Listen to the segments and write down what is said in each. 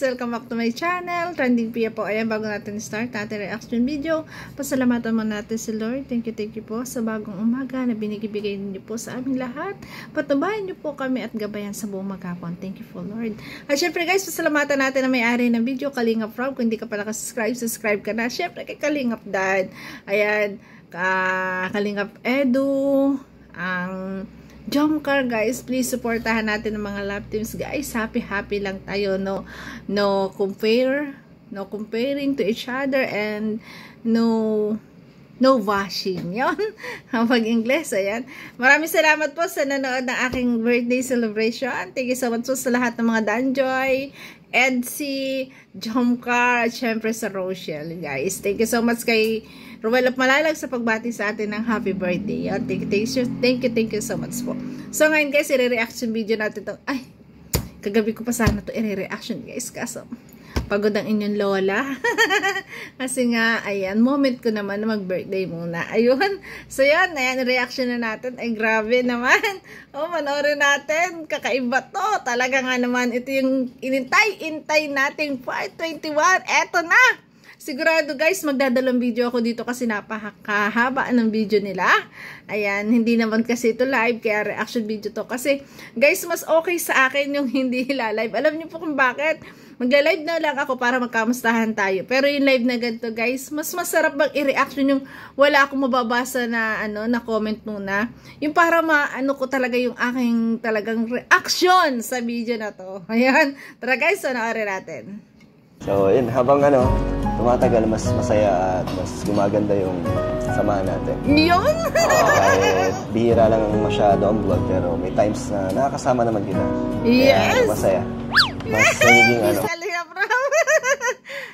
Welcome back to my channel. Trending Pia po. Ayan, bago natin start natin reaction video, pasalamatan mo natin si Lord. Thank you po sa bagong umaga na binigibigay niyo po sa aming lahat. Patubayan niyo po kami at gabayan sa buong maghapon. Thank you po, Lord. At syempre guys, pasalamatan natin na may-ari ng video, Kalingap Rob. Kung hindi ka pa nakasubscribe, subscribe ka na. Syempre kay Kalingap Dad. Ayan, Kalingap Edu, ang Jomcar, guys, please supportahan natin ng mga love teams, guys. Happy lang tayo, no comparing to each other, and no bashing. Yon pag English. Ayan, maraming salamat po sa nanood ng aking birthday celebration. Thank you so much po sa lahat ng mga Danjoy, Edsy, Jomcar, at syempre sa Rochelle, guys. Thank you so much kay Ruel of Malalag sa pagbati sa atin ng happy birthday. Thank you so much po. So ngayon guys, i-reaction video natin to. Ay, kagabi ko pa sana to i-reaction guys, kaso pagod ang inyong lola. Kasi nga, ayan, moment ko naman na mag-birthday muna. Ayun. So yan, ayan, reaction na natin. Ay, grabe naman. Oh, manoorin natin. Kakaiba to. Talaga nga naman, ito yung inintay nating part 21. Eto na! Sigurado guys, magdadalawang video ako dito kasi napakahaba ng video nila. Ayan, hindi naman kasi ito live, kaya reaction video to. Kasi guys, mas okay sa akin yung hindi live. Alam niyo po kung bakit? Magla-live na lang ako para magkamustahan tayo. Pero yung live na ganito guys, mas masarap bang i-reaction yung wala akong mababasa na na comment muna. Yung para maano ko talaga yung aking talagang reaction sa video na to. Ayan, tara guys, panoorin natin. So, yun, habang tumatagal, mas masaya at mas gumaganda yung samahan natin. Yun! Kahit bihira lang masyado ang vlog, pero may times na nakakasama naman kita. Yes! Kaya masaya. Mas nagiging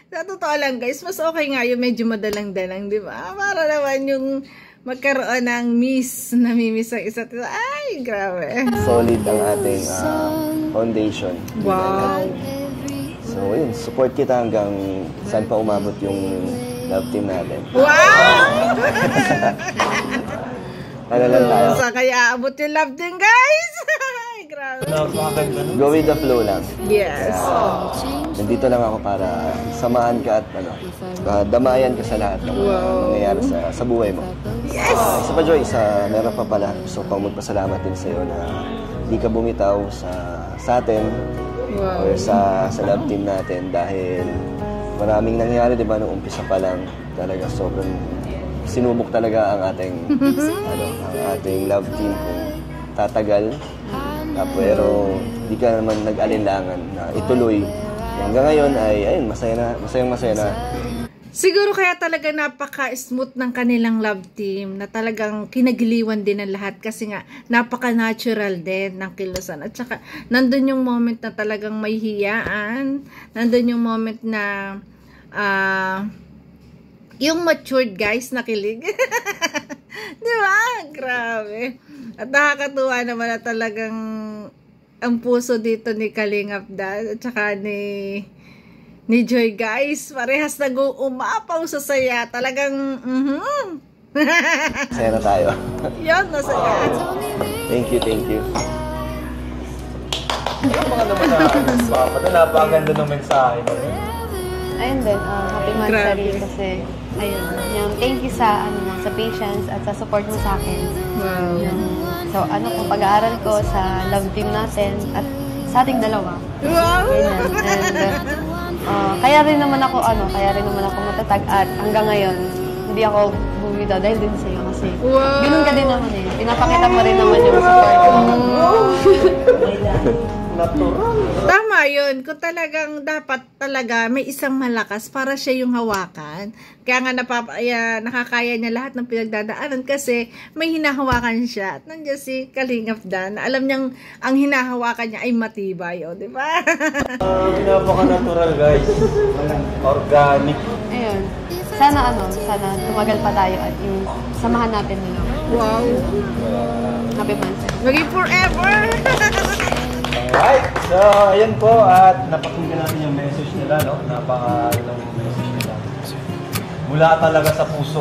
Sa totoo lang guys, mas okay nga yung medyo madalang-dalang, di ba? Para naman yung magkaroon ng namimiss ang isa't isa. Ay, grabe. Solid ang ating foundation. Wow! So, yun, support kita hanggang saan pa umabot yung love team natin. Wow! Ano lang tayo? Saan kaya abot yung love team, guys? Grabe. Go with the flow lang. Yes. Nandito lang ako para samahan ka at damayan ka sa lahat ng nangyayari sa buhay mo. Yes! Isa pa, Joy, meron pa pala. Gusto pang magpasalamat din sa'yo na hindi ka bumitaw sa atin. Wow. Or sa love team natin dahil maraming nangyari, di ba, nung umpisa pa lang talaga sobrang sinubok talaga ang ating ang ating love team kung tatagal, pero di ka naman nag-alinlangan na ituloy. Hanggang ngayon ay ayun, masaya na. Siguro kaya talaga napaka-smooth ng kanilang love team na talagang kinagiliwan din ng lahat kasi nga napaka-natural din ng kilusan. At saka nandun yung moment na talagang may hiyaan. Nandun yung moment na yung matured guys na kilig. Di ba? Grabe. At nakakatuwa naman na talagang ang puso dito ni Kalingap Dad at saka ni Joy guys, parehas nag-uumapaw sa saya. Talagang, Masaya na tayo. Yan, nasaya. Thank you. Ano mga naman na napakaganda ng mensahe mo? Ayun din, happy monthsary kasi, ayun, yung thank you sa patience at sa support mo sa akin. Wow. So, kung pag-aaral ko sa love team natin at sa ating dalawa. Wow! And, kaya rin naman ako matatag at hanggang ngayon, hindi ako bumitaw dahil din sa'yo kasi ganun ka din naman eh. Pinapakita mo rin naman yung support ko. Natural. Tama yun. Kung talagang dapat talaga may isang malakas para siya yung hawakan. Kaya nga nakakaya niya lahat ng pinagdadaanan kasi may hinahawakan siya. At nandiyan si Kalingap Dan. Alam niyang ang hinahawakan niya ay matibay. O, di ba? Napaka-natural guys. Organic. Ayun. Sana tumagal pa tayo at yung samahan natin nila. Wow. Happy monthsary. Maging forever. Alright, so ayan po at napakinggan natin yung message nila, no? Napaka-lang yung message nila. Mula talaga sa puso.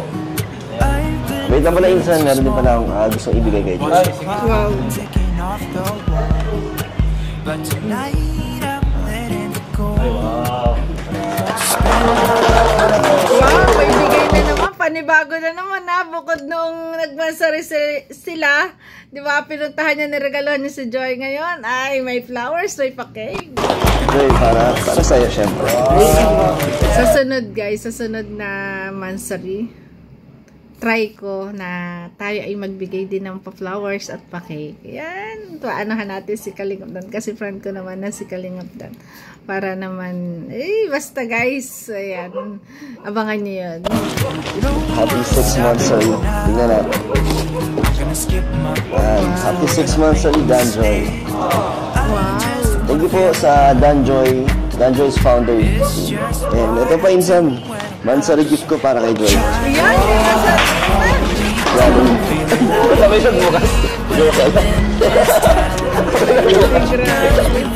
Ayan. Wait lang pala, Insan, meron din pala akong gusto ibigay kay Joy. Wow. Ay, wow. Wow, may bigay na naman. Panibago na naman ha. Bukod nung nagmansari sila, di ba, pinuntahan niya, niregalohan niya si Joy ngayon. Ay, may flowers, may pa-cake. Joy, para sa'yo, syempre. Sa sunod guys, sa sunod na mansari, try ko na tayo ay magbigay din ng pa-flowers at pa-cake. Yan. Tuaanahan natin si Kalingap Dan. Kasi friend ko naman na si Kalingap Dan. Para naman, basta guys. Ayan. Abangan nyo yun. Happy 6 months old. Tingnan natin. Happy 6 months old, Danjoy. Wow. Thank you po sa Danjoy. Danjoy's founder. And ito pa insan. Mansari gift ko para kay Joy. Ayan. Grabe. Sabay siya bukas. Joke lang.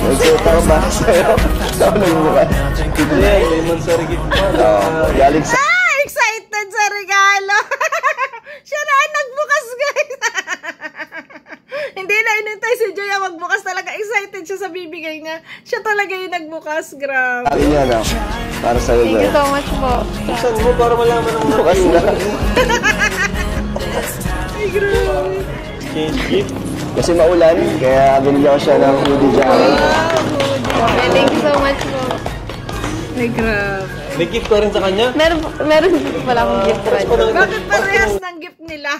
Nagsuot ako ba sa'yo? Ako nagbukas. May mansari gift pa. Galing sa... Excited sa regalo. Siya na ang nagbukas guys. Hindi na inintay si Joy ang magbukas. Talaga excited siya sa bibigay niya. Siya talaga yung nagbukas. Grabe. Sabi niya na. Para sa'yo, Thank Joy. you so much po. Saan mo para malaman ang Bukas na. Ay, grabe. change gift? Kasi maulan, kaya binigyan ko siya ng hoodie jacket. Okay, thank you so much po. Ay, grabe. May gift ka rin sa kanya? Meron pala akong gift right. Bakit parehas ng gift nila?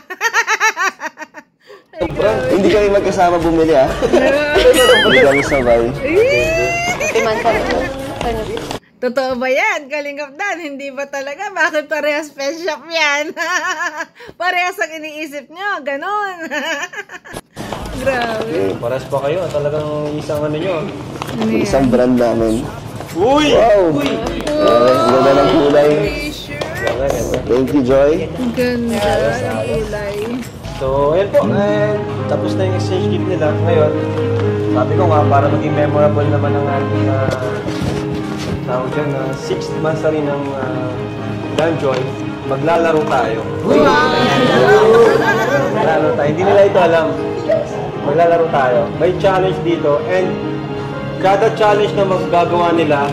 Ay, grabe. Hindi kami magkasama bumili, ah. Hindi kami sabay. Timansan po. Totoo ba yan? Kalingap Dan, hindi ba talaga? Bakit parehas pet shop yan? Parehas ang iniisip nyo, ganon. Grabe. Paras pa kayo. Talagang isang ano nyo. Isang brand namin. Uy! Wow! Ang ganda ng kulay. Thank you, Joy. Ang ganda ng kulay. So, ayan po. And, tapos na yung exchange gift nila. Ngayon, sabi ko nga, para maging memorable naman ang ating tawag dyan, 6th months na rin ng Danjoy, maglalaro tayo. Maglalaro tayo. Hindi nila ito alam. Maglalaro tayo. May challenge dito and kada challenge na magagawa nila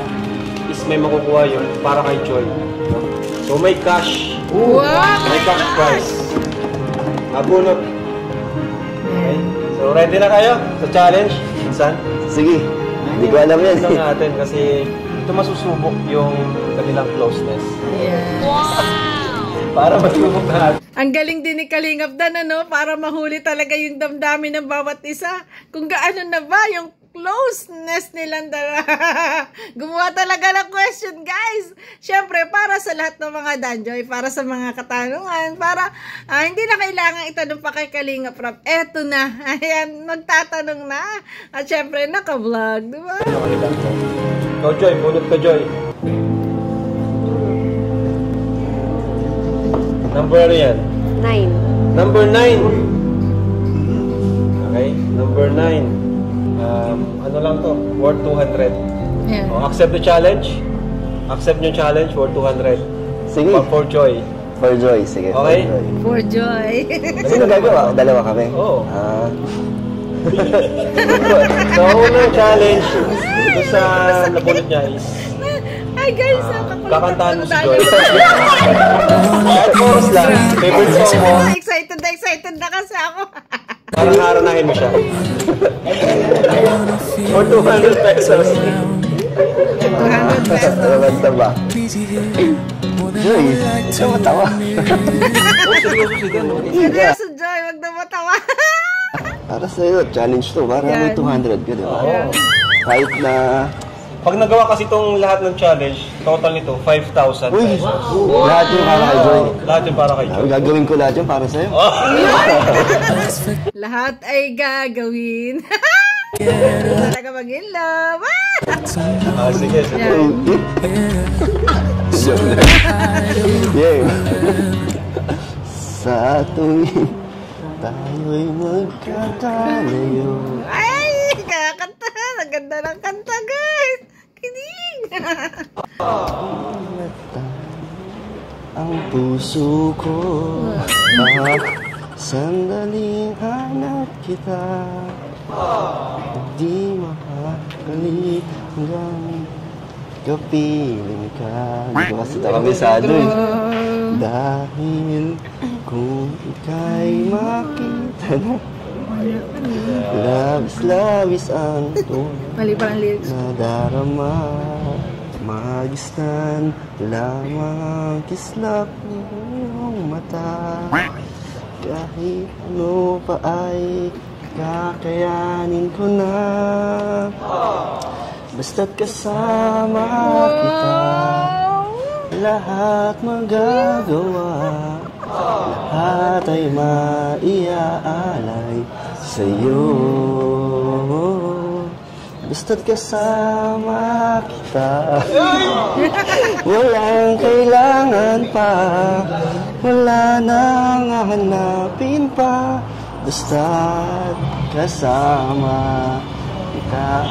is may makukuha yun para kay Joy. So may cash. May cash prize. Abunot. Okay. So ready na kayo sa challenge? Minsan? Sige. Hindi ko alam yan. Ito natin kasi ito masusubok yung kanilang closeness. Yeah. Para masubok natin. Ang galing din ni Kalingap Dan, ano? Para mahuli talaga yung damdamin ng bawat isa. Kung gaano na ba yung closeness nilang dalawa. Gumawa talaga ng question, guys. Siyempre, para sa lahat ng mga Danjoy, para sa mga katanungan, para hindi na kailangan itanong pa kay Kalingap Rap. Eto na. Ayan, magtatanong na. At siyempre, naka-vlog, di ba? Ikaw, Joy. Bunot ka, Joy. Number ano yan? 9. Number 9. Okay? Number 9. Ano lang to? Worth 200. Yeah. Oh, accept the challenge. Accept yung challenge worth 200. Sige. For Joy. For Joy. Sige. Okay. For Joy. Sino gagawa? Dalawa kami? Oo. So, unang challenge ito sa napulot niya is Ay, guys, kakantahan mo si Joy. Kahit chorus lang. Favorite song mo. Excited na kasi ako. Parang haranahin mo siya. For 200 pesos. 200 pesos. Basta ba? Joy, ito matawa. Seryoso, Joy, wag na matawa. Para sa'yo, challenge to. Para may 200 ka, di ba? Oo. Kahit na... Pag nagawa kasi itong lahat ng challenge, total nito, 5,000 Uy! pesos. Lahat yung para kay Joy. Lahat yung para kay Joy. Gagawin ko lahat yung para sa'yo. Lahat ay gagawin. Talaga mag-in love. Sige. Yan. Yeah. Sa tuwing tayo'y magkakalayo. Ay, kakanta. Ang ganda ng kanta, guys. Kinig. Ang puso ko sandaling hanap kita. Di makalit hanggang kapiling ka. Hindi ko kasi takamisado eh. Dahil kung ika'y makita na, labis-labis ang Mali pa ang lyrics. nadarama, magistan lamang kislap ng iyong mata. Kahit ano pa ay kakayanin ko na, basta't kasama kita, lahat magagawa, lahat ay maiaalay sa'yo. Basta't kasama kita, walang kailangan pa, wala nang hahanapin pa, basta't kasama kita.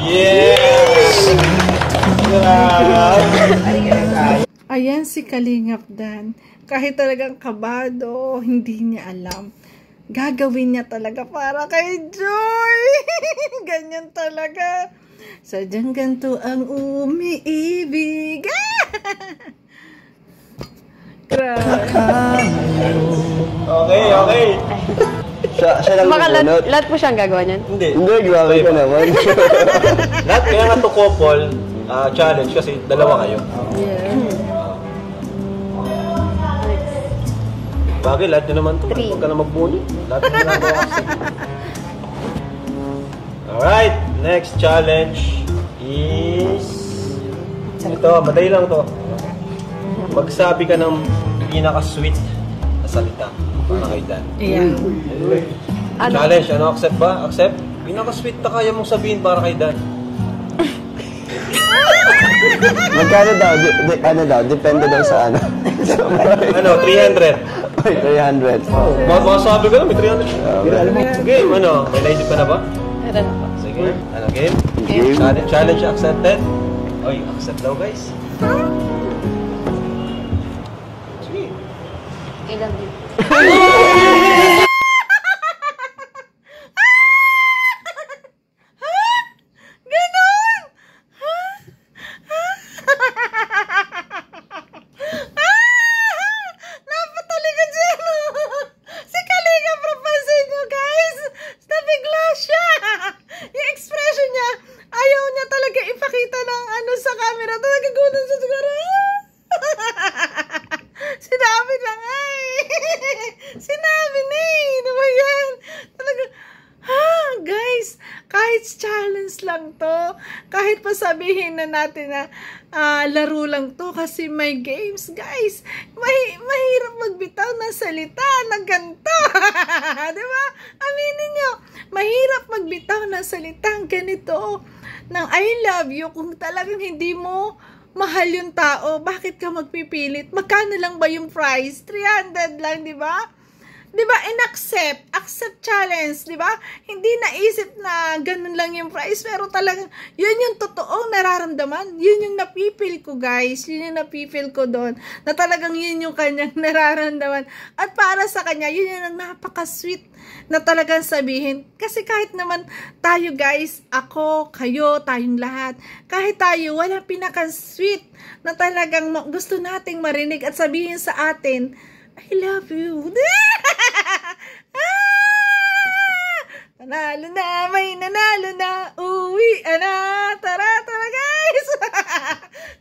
Ayan si Kalingap Dan. Kahit talagang kabado, hindi niya alam. Gagawin niya talaga para kay Joy. Ganyan talaga. Sadyang ganito ang umiibig. Grabe. Okay. Siya lang nabunot. Lahat po siyang gagawa niyan? Hindi. Hindi, grabe ka naman. Lahat kaya nga to couple challenge kasi dalawa kayo. Yeah. Bagay, lahat nyo naman to. Huwag ka na magbunot. Lahat nyo naman kasi. Alright, next challenge is... Ito, madali lang to. Magsabi ka ng pinaka-sweet na salita para kay Dan. Ayan. Challenge, ano, accept ba? Accept? Pinaka-sweet na kaya mong sabihin para kay Dan. Magkano daw? Ano daw? Depende daw sa ano. Ano, 300. Ay, 300. Masabi ka na, may 300. Game, ano? May naisip ka na ba? Meron ako. Sige. Ano, game? Game. Challenge accepted. Oy, accept daw, guys. Sige. Ilan din? challenge lang to. Kahit pa sabihin na natin na laro lang to kasi may games, guys. Mahirap magbitaw ng salita na ganito. Diba? Aminin nyo, mahirap magbitaw ng salitang ganito ng I love you kung talagang hindi mo mahal yung tao. Bakit ka magpipilit? Magkano lang ba yung price? 300 lang, di ba? Di ba? Accept challenge, di ba? Hindi naisip na ganun lang yung price, pero talagang yun yung totoong nararamdaman. Yun yung napipil ko, guys. Yun yung napipil ko doon. Na talagang yun yung kanyang nararamdaman. At para sa kanya, yun yung napaka-sweet na talagang sabihin. Kasi kahit naman tayo, guys, ako, kayo, tayong lahat, kahit tayo, walang pinaka-sweet na talagang gusto nating marinig at sabihin sa atin, I love you. Nanalo na, may nanalo na, uwi na, tara guys.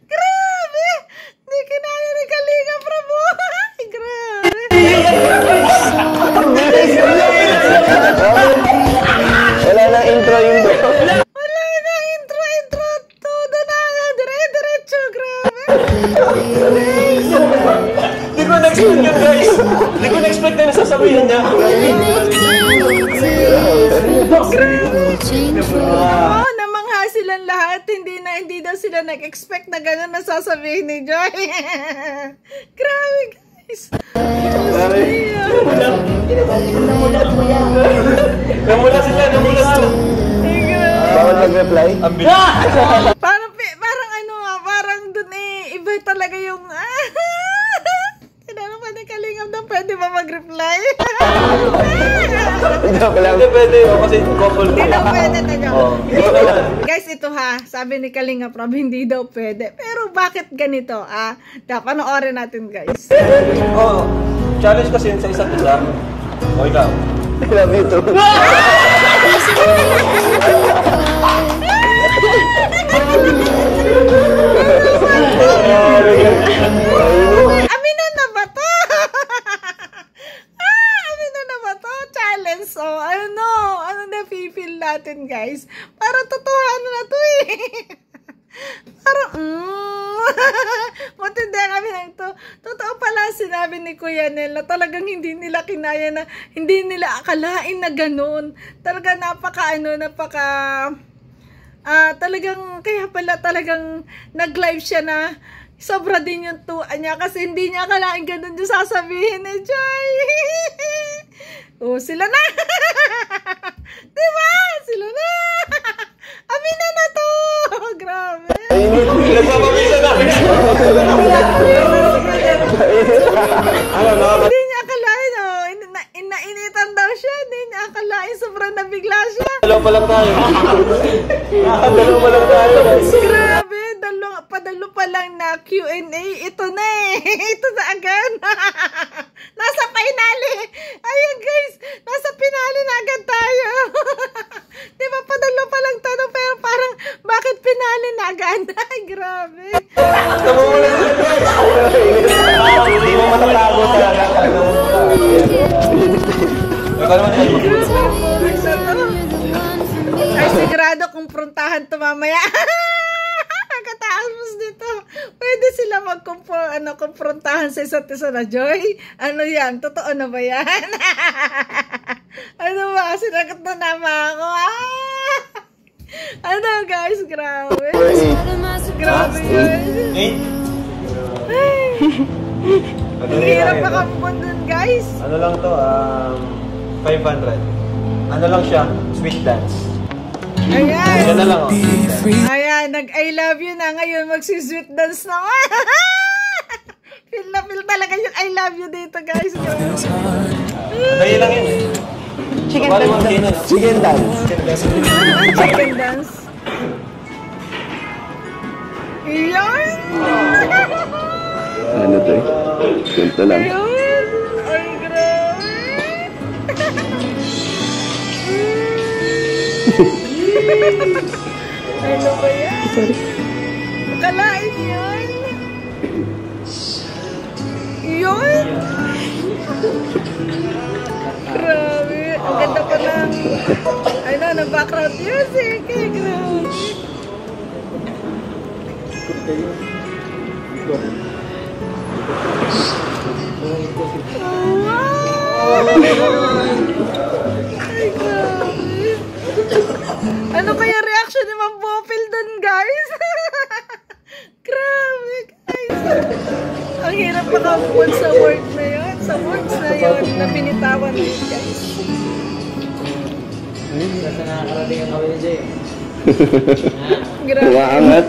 Grabe, di kinaya ni Kalinga Prabo. Grabe. Wala na intro yung Wala na intro, todo na, dire-diretso, grabe. Hindi ko na-expect yun, guys. Hindi ko na-expect na nasasabihin niya. Namangha silang lahat. Hindi daw sila nag-expect na gano'n nasasabihin ni Joy. Grabe, guys. Namula sila. bawal mag-reply. Parang dun iba talaga yung tinanong pa ni Kalingap ng pwede ba mag-reply? Hindi pwede, kasi couple Hindi daw pwede talaga. Ikaw naman. Guys, ito ha, sabi ni Kalinga Prab, hindi daw pwede. Pero bakit ganito? Panoorin natin guys. Challenge kasi yun sa isa't isa. O ikaw. I love you too. Aminan na ba to? Aminan na ba to? Challenge. So, ano na feel natin guys? Parang totohanan na to eh. Parang, matindi kami lang to. Totoo pala sinabi ni Kuya Nel na talagang hindi nila kinaya na, hindi nila akalain na ganun. Talaga talagang, kaya pala talagang nag-live siya na sobra din yung tuwa niya kasi hindi niya akalain ganun yung sasabihin ni Joy. Sila na. Diba? Sila na. Amina na to. Grabe. Nagpapamisa na. Hindi niya akalain, nainitan daw siya. Hindi niya akalain, sobrang nabigla siya. Dalawa pa lang tayo. Dalawa pa lang tayo. Grabe, padalo pa lang na Q&A. Ito na eh. Ito na agad. Nasa finale. Ayan guys, nasa finale na agad tayo. Diba, padalo pa lang tanong pero parang bakit finale na agad? Ay, grabe. Hindi mo matatago talaga. Ikaw naman tayo Ay, sigurado kumprontahan to mamaya. Katapos dito. Pwede sila kumprontahan sa isa't isa na, Joy. Ano yan? Totoo na ba yan? Ano ba? Sinagot na naman ako. Ano guys? Grabe. Grabe yun. Ang hirap makapun dun guys. Ano lang to? 500. Ano lang siya? Sweet dance. Ayan. Yan na lang Ayan, nag-I love you na ngayon. Magsi-sweet dance na. Feel na feel talaga yung I love you dito, guys. Dahil lang yun. Chicken dance. Chicken dance. Chicken dance. Iyan. Ano to eh? Ganito lang. Iyan. Ay, grabe. Ano ba yan? Sorry. Makalain yan. Yun. Grabe. Ang ganda pa lang. Ano, background music. Eh, grabe. Oh, wow. Ay, grabe. Ano kaya reaction ni Ma'am Bopil dun, guys? Grabe, guys. Ang hirap makabuon sa word na yun. Sa words na yun na pinitawan mo, guys. Kasi nakakarating ang kawin niya eh. Grabe. Umaangat.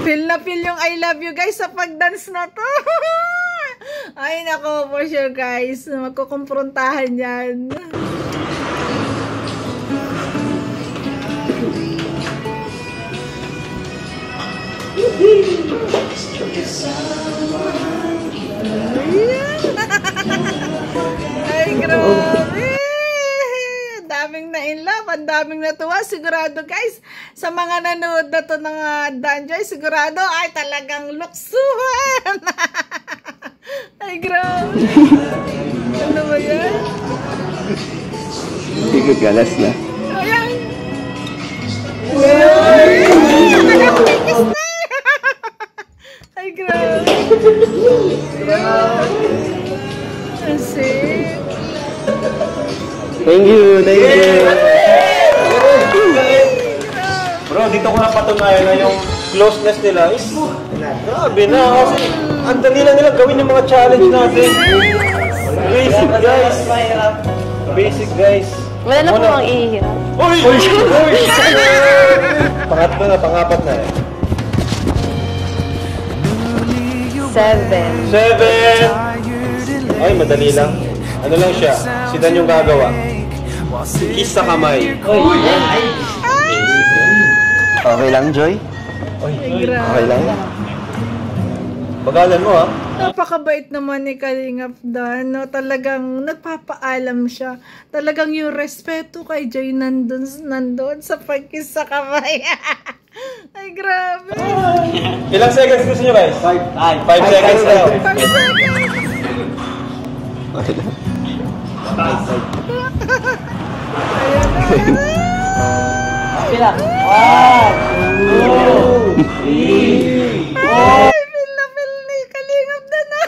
Feel na feel yung I love you guys sa pag-dance na to. Ay nako, for sure guys, magkukumprontahan yan. Ay grabe. Daming na-in-love, ang daming natuwa. Sigurado guys, sa mga nanood na to ng Danjoy, sigurado ay talagang luksuhan. Ay grabe. Ano ba yan? Ikot galas na. Ayan. Nakakapikis na. Ay grabe. Kasi Thank you, thank you. Bro, dito ko napatunayan na yung closeness nila is grabe na kasi ang dali lang nila gawin yung mga challenge natin. Crazy guys. Basic guys. Wala na po ang ihihirap. Uy! Pangatlo na, pangapat na eh. 7. 7! Ay, madali lang. Ano lang siya? Si Dan yung gagawa. Kiss sa kamay. Okay lang, Joy? Okay lang? Bagalan mo ha. Napakabait naman ni Kalingap Dan, no? Talagang nagpapaalam siya. Talagang yung respeto kay Joy nandun sa pagkiss sa kamay. Ay, grabe. Ilang seconds gusto nyo guys? 5 seconds na. 5 seconds. Okay lang. Pila. 1, 2, 3, 4. Ay, feel na feel ni Kalingap Dan, na.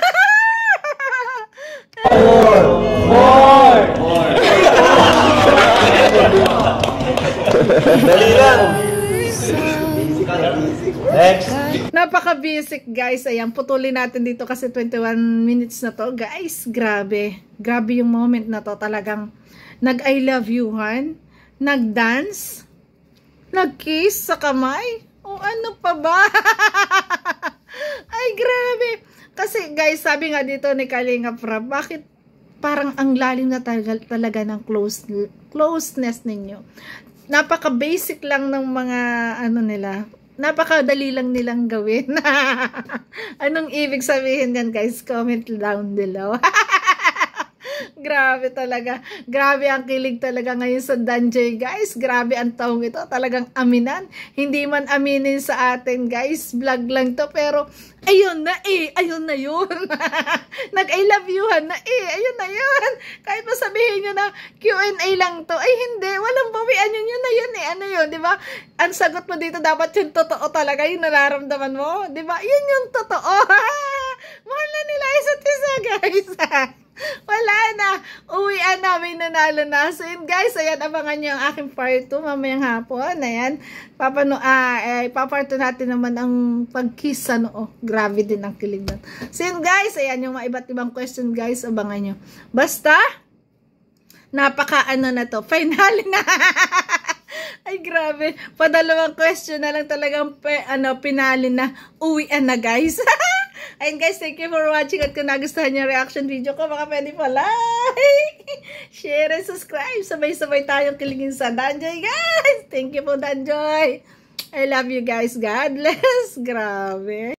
4. Dali lang. Next. Napaka-basic guys. Ayan, putulin natin dito kasi 21 minutes na to. Guys, grabe. Grabe yung moment na to. Talagang nag-I love you-han. Nag-dance. Nag-kiss sa kamay. O ano pa ba? Ay, grabe. Kasi guys, sabi nga dito ni Kalinga Prab, bakit parang ang lalim na talaga ng closeness ninyo. Napaka-basic lang ng mga ano nila. Napakadali lang nilang gawin. Anong ibig sabihin yan guys? Comment down below. Grabe talaga. Grabe ang kilig talaga ngayon sa Danjoy guys. Grabe ang taong ito. Talagang aminan. Hindi man aminin sa atin guys. Vlog lang to pero ayun na eh. Ayun na yun. Nag-I love you-han na eh. Ayun na yun. Kahit masabihin nyo na Q&A lang to. Ay hindi. Walang bawian yun na yun eh. Ano yun? Diba? Ang sagot mo dito dapat yung totoo talaga. Yung nararamdaman mo. Diba? Yun yung totoo. Mahal na nila isa't isa guys. Wala na. Uwian namin nanalo na. So yun guys, ayan, abangan nyo ang aking part 2 mamayang hapon. Ayan, papart 2 natin naman ang pag-kiss sa noo. Grabe din ang kilig nun. So yun guys, ayan yung mga iba't ibang question guys, abangan nyo. Basta, napaka-ano na to. Finale na. Ay, grabe. Padalawang question na lang talagang pinali na. Uwian na guys. Ayun guys, thank you for watching at kung nagustuhan niyo reaction video ko, baka pwede pa like, share, and subscribe. Sabay-sabay tayong kiligin sa Danjoy guys. Thank you po Danjoy. I love you guys. God bless. Grabe.